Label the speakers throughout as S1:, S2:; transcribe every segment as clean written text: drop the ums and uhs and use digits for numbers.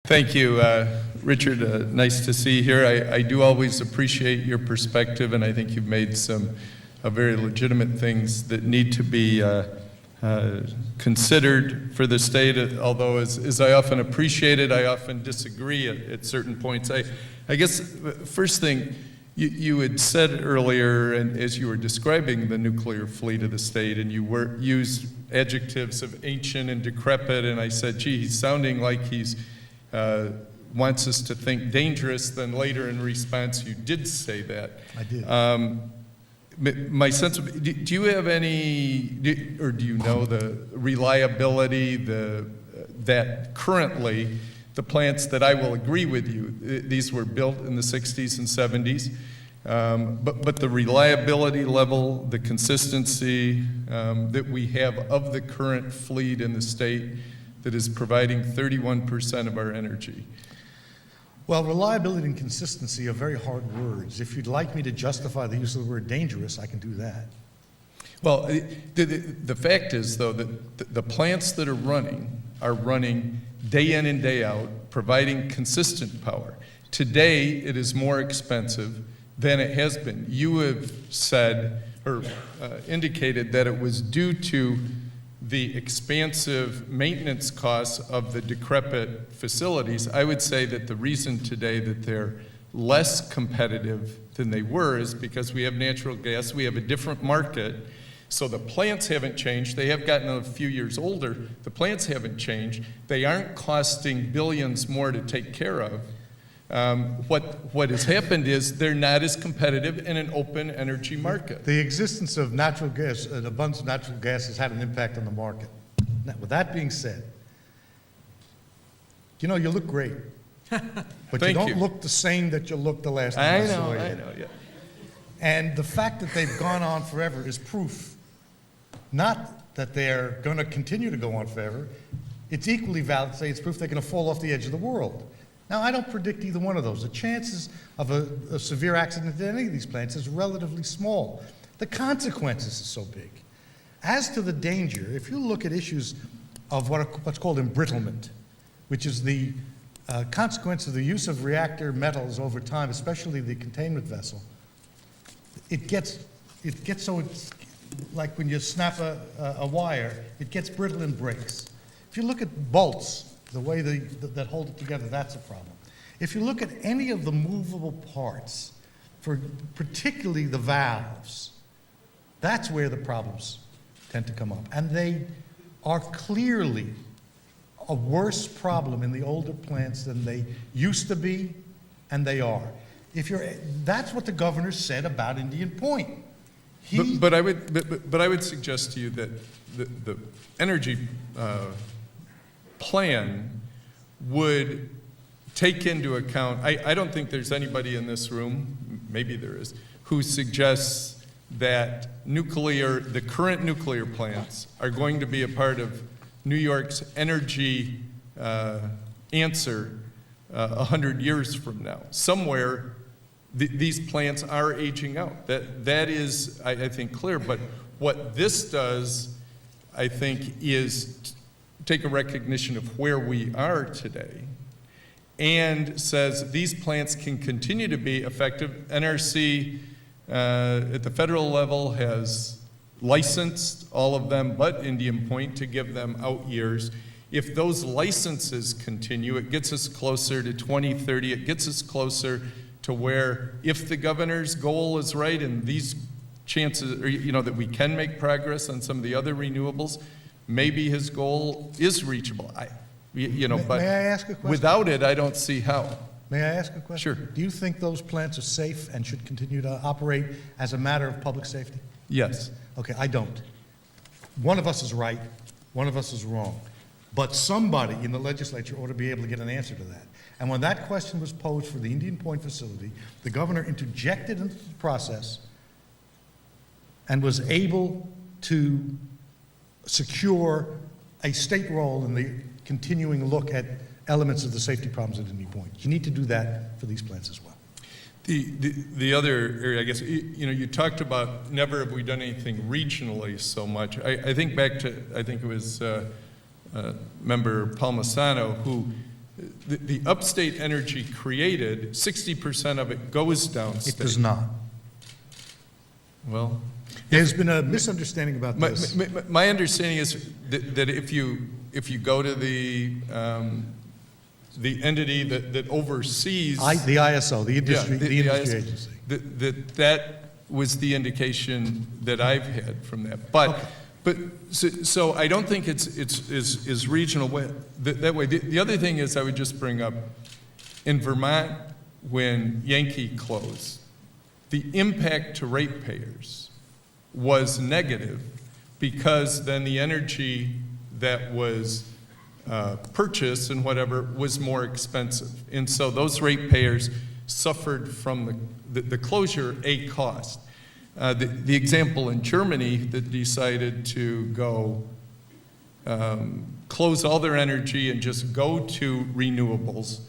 S1: Thank you, Richard. Nice to see you here. I do always appreciate your perspective, and I think you've made some very legitimate things that need to be considered for the state, although as I often appreciate it, I often disagree at certain points. I guess first thing, you had said earlier, and as you were describing the nuclear fleet of the state, and you used adjectives of ancient and decrepit, and I said, gee, he's sounding like he's wants us to think dangerous. Then later in response, you did say that.
S2: I did.
S1: My sense of, do you have any, or do you know the reliability, that currently the plants that I will agree with you, these were built in the 60s and 70s, but the reliability level, the consistency that we have of the current fleet in the state that is providing 31% of our energy?
S2: Well, reliability and consistency are very hard words. If you'd like me to justify the use of the word dangerous, I can do that.
S1: Well, the fact is, though, that the plants that are running day in and day out, providing consistent power. Today, it is more expensive than it has been. You have said, or indicated, that it was due to the expansive maintenance costs of the decrepit facilities. I would say that the reason today that they're less competitive than they were is because we have natural gas, we have a different market, so the plants haven't changed. They have gotten a few years older. The plants haven't changed. They aren't costing billions more to take care of. What has happened is they're not as competitive in an open energy market.
S2: The existence of natural gas, an abundance of natural gas, has had an impact on the market. Now, with that being said, you know, you look great, but you don't look the same that you looked the last time I saw you.
S1: I know, yeah.
S2: And the fact that they've gone on forever is proof, not that they're going to continue to go on forever. It's equally valid to say it's proof they're going to fall off the edge of the world. Now, I don't predict either one of those. The chances of a severe accident at any of these plants is relatively small. The consequences are so big. As to the danger, if you look at issues of what's called embrittlement, which is the consequence of the use of reactor metals over time, especially the containment vessel, it gets so it's like when you snap a wire, it gets brittle and breaks. If you look at bolts, the way that hold it together, that's a problem. If you look at any of the movable parts, particularly the valves, that's where the problems tend to come up. And they are clearly a worse problem in the older plants than they used to be, and they are. That's what the governor said about Indian Point.
S1: But I would suggest to you that the energy plan would take into account, I don't think there's anybody in this room, maybe there is, who suggests that the current nuclear plants are going to be a part of New York's energy answer 100 years from now. Somewhere, these plants are aging out. That is, I think, clear. But what this does, I think, is take a recognition of where we are today and says these plants can continue to be effective. NRC at the federal level has licensed all of them but Indian Point to give them out years. If those licenses continue, it gets us closer to 2030. It gets us closer to where, if the governor's goal is right and these chances, that we can make progress on some of the other renewables, maybe his goal is reachable. But
S2: may I ask a question?
S1: Without it, I don't see how.
S2: May I ask a question?
S1: Sure.
S2: Do you think those plants are safe and should continue to operate as a matter of public safety?
S1: Yes.
S2: Okay, I don't. One of us is right, one of us is wrong. But somebody in the legislature ought to be able to get an answer to that. And when that question was posed for the Indian Point facility, the governor interjected into the process and was able to secure a state role in the continuing look at elements of the safety problems at Indian Point. You need to do that for these plants as well.
S1: The other area, I guess, you talked about never have we done anything regionally so much. I think back to, I think it was Member Palmisano who the upstate energy created, 60% of it goes downstate.
S2: It does not.
S1: Well,
S2: There's been a misunderstanding about this.
S1: my understanding is that if you go to the entity that oversees.
S2: The ISO, the industry,
S1: Yeah,
S2: the industry
S1: ISO,
S2: agency.
S1: that was the indication that I've had from that. But so I don't think it's regional that way. The other thing is I would just bring up in Vermont when Yankee closed, the impact to ratepayers was negative because then the energy that was purchased and whatever was more expensive. And so those ratepayers suffered from the closure a cost. The example in Germany that decided to go close all their energy and just go to renewables,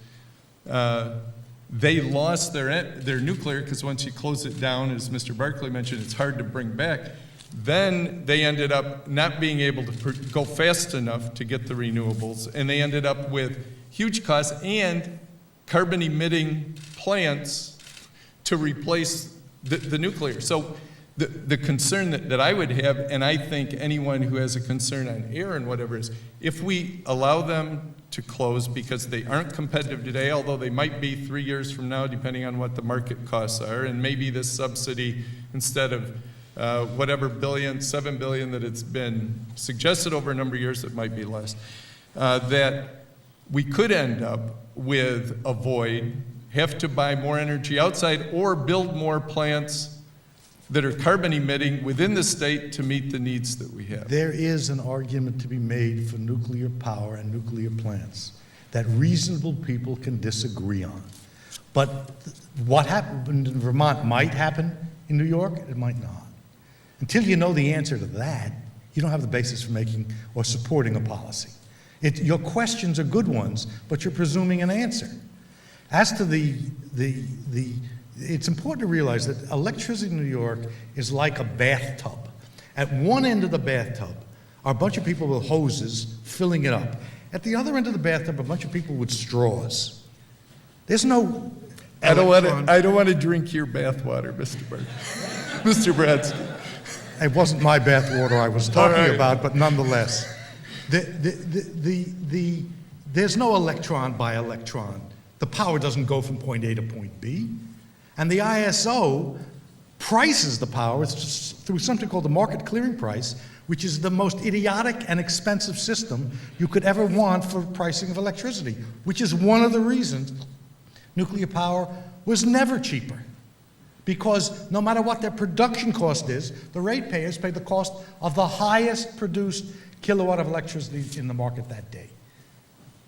S1: they lost their nuclear because once you close it down, as Mr. Barkley mentioned, it's hard to bring back. Then they ended up not being able to go fast enough to get the renewables, and they ended up with huge costs and carbon-emitting plants to replace the nuclear. So the concern that I would have, and I think anyone who has a concern on air and whatever is, if we allow them to close because they aren't competitive today, although they might be 3 years from now, depending on what the market costs are, and maybe this subsidy, instead of whatever billion, 7 billion that it's been suggested over a number of years, it might be less, that we could end up with a void, have to buy more energy outside, or build more plants that are carbon emitting within the state to meet the needs that we have.
S2: There is an argument to be made for nuclear power and nuclear plants that reasonable people can disagree on. But what happened in Vermont might happen in New York, it might not. Until you know the answer to that, you don't have the basis for making or supporting a policy. Your questions are good ones, but you're presuming an answer. As to it's important to realize that electricity in New York is like a bathtub. At one end of the bathtub are a bunch of people with hoses filling it up. At the other end of the bathtub, a bunch of people with straws. There's no
S1: I don't want to drink your bathwater, Mr. Burke. Mr. Bradsky.
S2: It wasn't my bathwater I was talking
S1: right.
S2: about, but nonetheless. There's no electron by electron. The power doesn't go from point A to point B. And the ISO prices the power through something called the market clearing price, which is the most idiotic and expensive system you could ever want for pricing of electricity, which is one of the reasons nuclear power was never cheaper. Because no matter what their production cost is, the ratepayers pay the cost of the highest produced kilowatt of electricity in the market that day.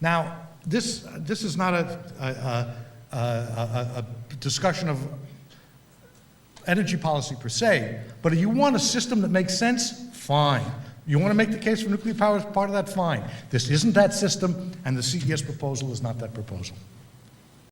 S2: Now, this is not a discussion of energy policy per se, but if you want a system that makes sense, fine. You want to make the case for nuclear power as part of that, fine. This isn't that system, and the CES proposal is not that proposal.